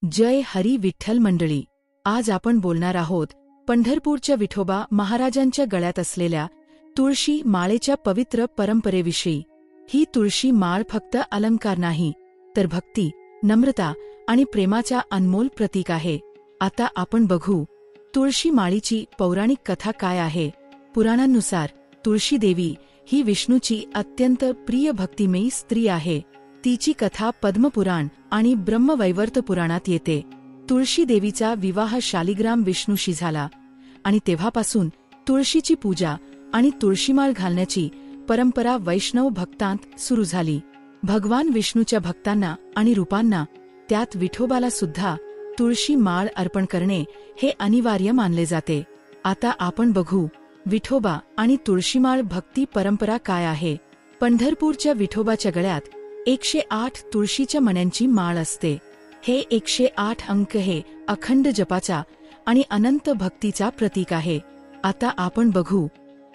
जय हरी विठ्ठल मंडळी. आज आपण बोलणार आहोत पंढरपूरच्या विठोबा महाराजांच्या गळ्यात असलेल्या तुळशी माळेच्या पवित्र परंपरेविषयी. ही तुळशी माळ फक्त अलंकार नाही, तर भक्ती, नम्रता आणि प्रेमाच्या अनमोल प्रतीक आहे. आता आपण बघू तुळशी माळीची पौराणिक कथा काय आहे. पुराणांनुसार तुळशी देवी ही विष्णूची अत्यंत प्रिय भक्तिमयी स्त्री आहे. तिची कथा पद्मपुराण आणि ब्रह्मवैवर्त पुराणात येते. तुळशी देवीचा विवाह शालिग्राम विष्णूशी झाला आणि तेव्हापासून तुळशीची पूजा आणि तुळशीमाळ घालण्याची परंपरा वैष्णव भक्तांत सुरू झाली. भगवान विष्णूच्या भक्तांना आणि रूपांना, त्यात विठोबाला सुद्धा तुळशी माळ अर्पण करणे हे अनिवार्य मानले जाते. आता आपण बघू विठोबा आणि तुळशीमाळ भक्ती परंपरा काय आहे. पंढरपूरच्या विठोबाच्या गळ्यात 108 तुळशीच्या मण्यांची माळ असते. हे 108 अंक हे अखंड जपाचा आणि अनंत भक्तीचा प्रतीक आहे. आता आपण बघू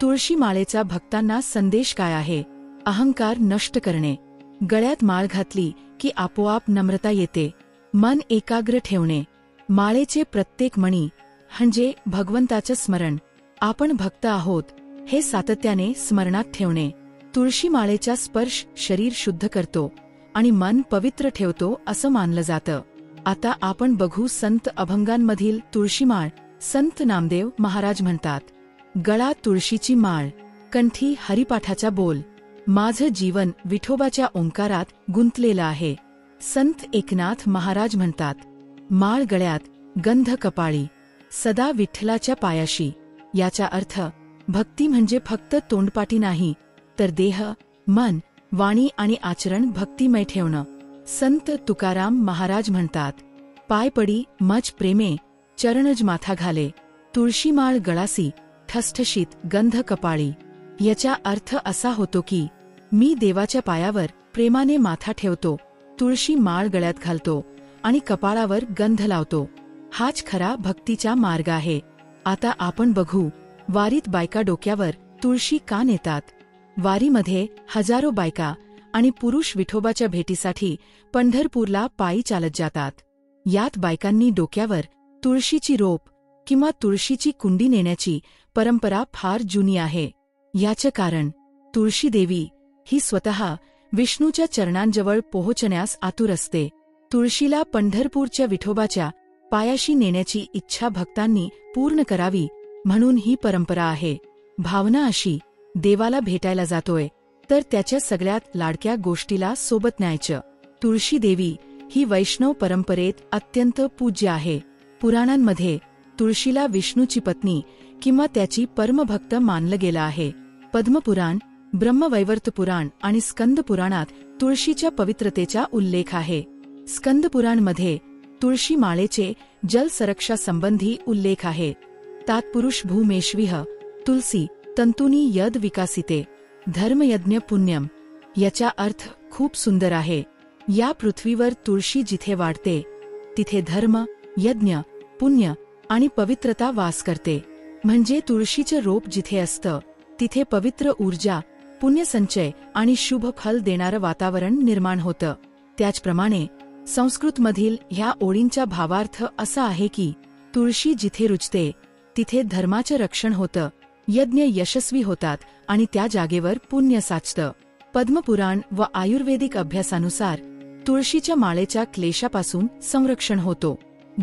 तुळशी माळेचा भक्तांना संदेश काय आहे. अहंकार नष्ट करणे. गळ्यात माळ घातली की आपोआप नम्रता येते. मन एकाग्र ठेवणे. माळेचे प्रत्येक मणी म्हणजे भगवंताचं स्मरण. आपण भक्त आहोत हे सातत्याने स्मरणात ठेवणे. तुळशी माळेचा स्पर्श शरीर शुद्ध करतो आणि मन पवित्र ठेवतो असं मानलं जातं. आता आपण बघू संत अभंगांमधील तुळशीमाळ. संत नामदेव महाराज म्हणतात, गळा तुळशीची माळ, कंठी हरिपाठाचा बोल, माझं जीवन विठोबाच्या ओंकारात गुंतलेलं आहे. संत एकनाथ महाराज म्हणतात, माळ गळ्यात, गंध कपाळी, सदा विठ्ठलाच्या पायाशी. याचा अर्थ भक्ती म्हणजे फक्त तोंडपाठी नाही, तर देह, मन, वाणी आणि आचरण भक्तिमय ठेवणं. संत तुकाराम महाराज म्हणतात, पाय पडी मज प्रेमे, चरणज माथा घाले, तुळशी माळ गळासी, ठसठशीत गंध कपाळी. याचा अर्थ असा होतो की मी देवाच्या पायावर प्रेमाने माथा ठेवतो, तुळशी माळ गळ्यात घालतो आणि कपाळावर गंध लावतो. हाच खरा भक्तीचा मार्ग आहे. आता आपण बघू वारीत बायका डोक्यावर तुळशी का नेतात. वारीमध्ये हजारो बायका आणि पुरुष विठोबाच्या भेटीसाठी पंढरपूरला पायी चालत जातात. यात बायकांनी डोक्यावर तुळशीची रोप किंवा तुळशीची कुंडी नेण्याची परंपरा फार जुनी आहे. याचं कारण तुळशी देवी ही स्वतः विष्णूच्या चरणांजवळ पोहोचण्यास आतुर असते. तुळशीला पंढरपूरच्या विठोबाच्या पायाशी नेण्याची इच्छा भक्तांनी पूर्ण करावी म्हणून ही परंपरा आहे. भावना अशी, देवाला भेटायला जातोय तर त्याच्या सगळ्यात लाडक्या गोष्टीला सोबत न्यायचं. तुळशी देवी ही वैष्णव परंपरेत अत्यंत पूज्य आहे. पुराणांमध्ये तुळशीला विष्णूची पत्नी किंवा त्याची परमभक्त मानलं गेलं आहे. पद्मपुराण, ब्रह्मवैवर्त पुराण आणि स्कंद पुराणात तुळशीच्या पवित्रतेचा उल्लेख आहे. स्कंद पुराणमध्ये तुळशी माळेचे जल संरक्षा संबंधी उल्लेख आहे. तात्पुरुष भूमेष्विह तुलसी तंतुनी यद विकासिते, धर्मयज्ञ पुण्यम. याचा अर्थ खूप सुंदर आहे. या पृथ्वीवर तुळशी जिथे वाढते तिथे धर्म, यज्ञ, पुण्य आणि पवित्रता वास करते. म्हणजे तुळशीचं रोप जिथे असतं तिथे पवित्र ऊर्जा, पुण्यसंचय आणि शुभ फल देणारं वातावरण निर्माण होतं. त्याचप्रमाणे संस्कृतमधील ह्या ओळींचा भावार्थ असा आहे की तुळशी जिथे रुजते तिथे धर्माचं रक्षण होतं, यज्ञ यशस्वी होतात आणि त्या जागेवर पुण्य साचतं. पद्मपुराण व आयुर्वेदिक अभ्यासानुसार तुळशीच्या माळेच्या क्लेशापासून संरक्षण होतो.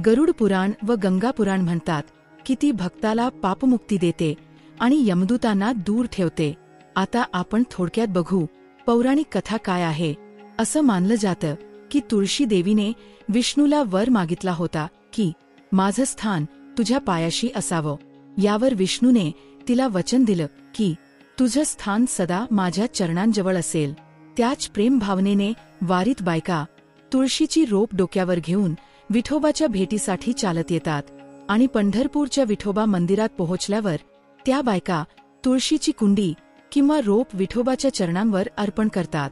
गरुड पुराण व गंगा पुराण म्हणतात की ती भक्ताला पापमुक्ती देते आणि यमदूतांना दूर ठेवते. आता आपण थोडक्यात बघू पौराणिक कथा काय आहे. असं मानलं जातं की तुळशी देवीने विष्णूला वर मागितला होता की माझं स्थान तुझ्या पायाशी असावं. यावर विष्णूने तिला वचन दिलं की तुझं स्थान सदा माझ्या चरणांजवळ असेल. त्याच प्रेम भावनेने वारीत बायका तुळशीची रोप डोक्यावर घेऊन विठोबाच्या भेटीसाठी चालत येतात आणि पंढरपूरच्या विठोबा मंदिरात पोहोचल्यावर त्या बायका तुळशीची कुंडी किंवा रोप विठोबाच्या चरणांवर अर्पण करतात.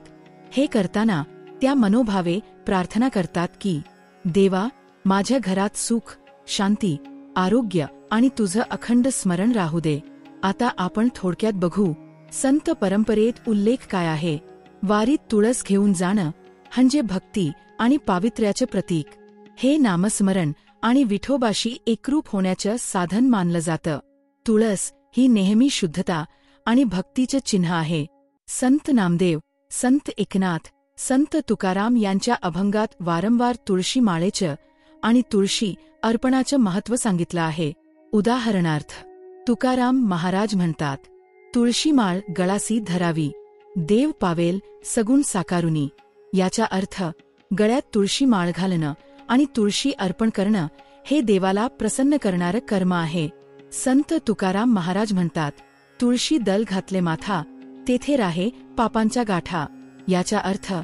हे करताना त्या मनोभावे प्रार्थना करतात की देवा, माझ्या घरात सुख, शांती, आरोग्य आणि तुझं अखंड स्मरण राहू दे. आता आपण थोडक्यात बघू संत परंपरेत उल्लेख काय आहे. वारीत तुळस घेऊन जाणं म्हणजे भक्ती आणि पावित्र्याचे प्रतीक. हे नामस्मरण आणि विठोबाशी एकरूप होण्याचं साधन मानलं जातं. तुळस ही नेहमी शुद्धता आणि भक्तीचं चिन्ह आहे. संत नामदेव, संत एकनाथ, संत तुकाराम यांच्या अभंगात वारंवार तुळशी माळेचं आणि तुळशी अर्पणाचं महत्त्व सांगितलं आहे. उदाहरणार्थ तुकाराम महाराज म्हणतात, तुळशी माळ गळासी धरावी, देव पावेल सगुण साकारुनी. याचा अर्थ गळ्यात तुळशी माळ घालणं आणि तुळशी अर्पण करणं हे देवाला प्रसन्न करणारं कर्म आहे. संत तुकाराम महाराज म्हणतात, तुळशी दल घातले माथा, तेथे राहे पापांच्या गाठा. याचा अर्थ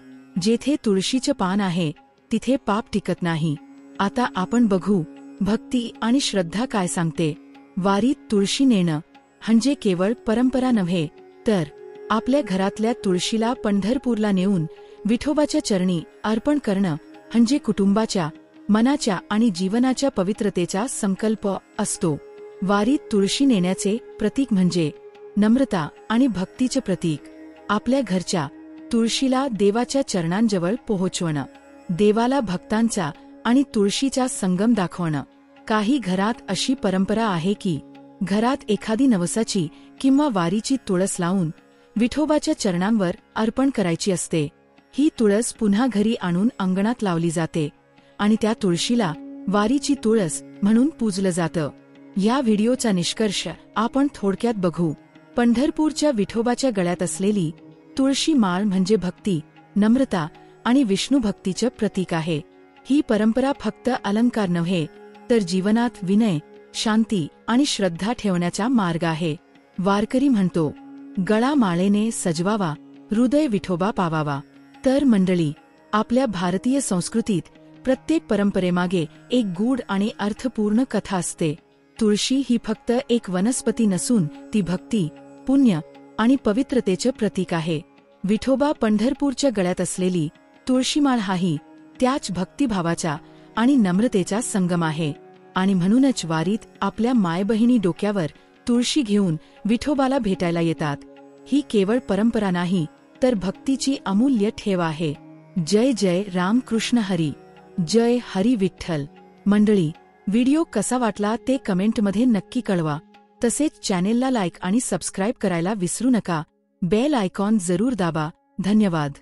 जेथे तुळशीचं पान आहे तिथे पाप टिकत नाही. आता आपण बघू भक्ती आणि श्रद्धा काय सांगते. वारीत तुळशी नेणं म्हणजे केवळ परंपरा नव्हे, तर आपल्या घरातल्या तुळशीला पंढरपूरला नेऊन विठोबाच्या चरणी अर्पण करणं म्हणजे कुटुंबाच्या, मनाच्या आणि जीवनाच्या पवित्रतेचा संकल्प असतो. वारीत तुळशी नेण्याचे प्रतीक म्हणजे नम्रता आणि भक्तीचे प्रतीक. आपल्या घरच्या तुळशीला देवाच्या चरणांजवळ पोहोचवणं, देवाला भक्तांचा आणि तुळशीचा संगम दाखवणं. काही घरात अशी परंपरा आहे की घरात एखादी नवसाची किंवा वारीची तुळस लावून विठोबाच्या चरणांवर अर्पण करायची असते. ही तुळस पुन्हा घरी आणून अंगणात लावली जाते आणि त्या तुळशीला वारीची तुळस म्हणून पूजलं जातं. या व्हिडिओचा निष्कर्ष आपण थोडक्यात बघू. पंढरपूरच्या विठोबाच्या गळ्यात असलेली तुळशी माळ म्हणजे भक्ती, नम्रता आणि विष्णू भक्तीचं प्रतीक आहे. ही परंपरा फक्त अलंकार नव्हे, तर जीवनात विनय, शांती आणि श्रद्धा ठेवण्याचा मार्ग आहे. वारकरी म्हणतो, गळा माळेने सजवावा, हृदय विठोबा पावावा. तर मंडळी, आपल्या भारतीय संस्कृतीत प्रत्येक परंपरेमागे एक गूढ आणि अर्थपूर्ण कथा असते. तुळशी ही फक्त एक वनस्पती नसून ती भक्ती, पुण्य आणि पवित्रतेचं प्रतीक आहे. विठोबा पंढरपूरच्या गळ्यात असलेली तुळशीमाळ हाही त्याच भक्तिभावाचा आणि नम्रतेचा संगम आहे. आणि म्हणूनच वारीत आपल्या मायबहिणी डोक्यावर तुळशी घेऊन विठोबाला भेटायला येतात. ही केवळ परंपरा नाही, तर भक्तीची अमूल्य ठेव आहे. जय जय राम कृष्ण हरी, जय हरी विठ्ठल. मंडळी, व्हिडिओ कसा वाटला ते कमेंटमध्ये नक्की कळवा. तसेच चॅनेलला लाईक आणि सबस्क्राईब करायला विसरू नका. बेल आयकॉन जरूर दाबा. धन्यवाद.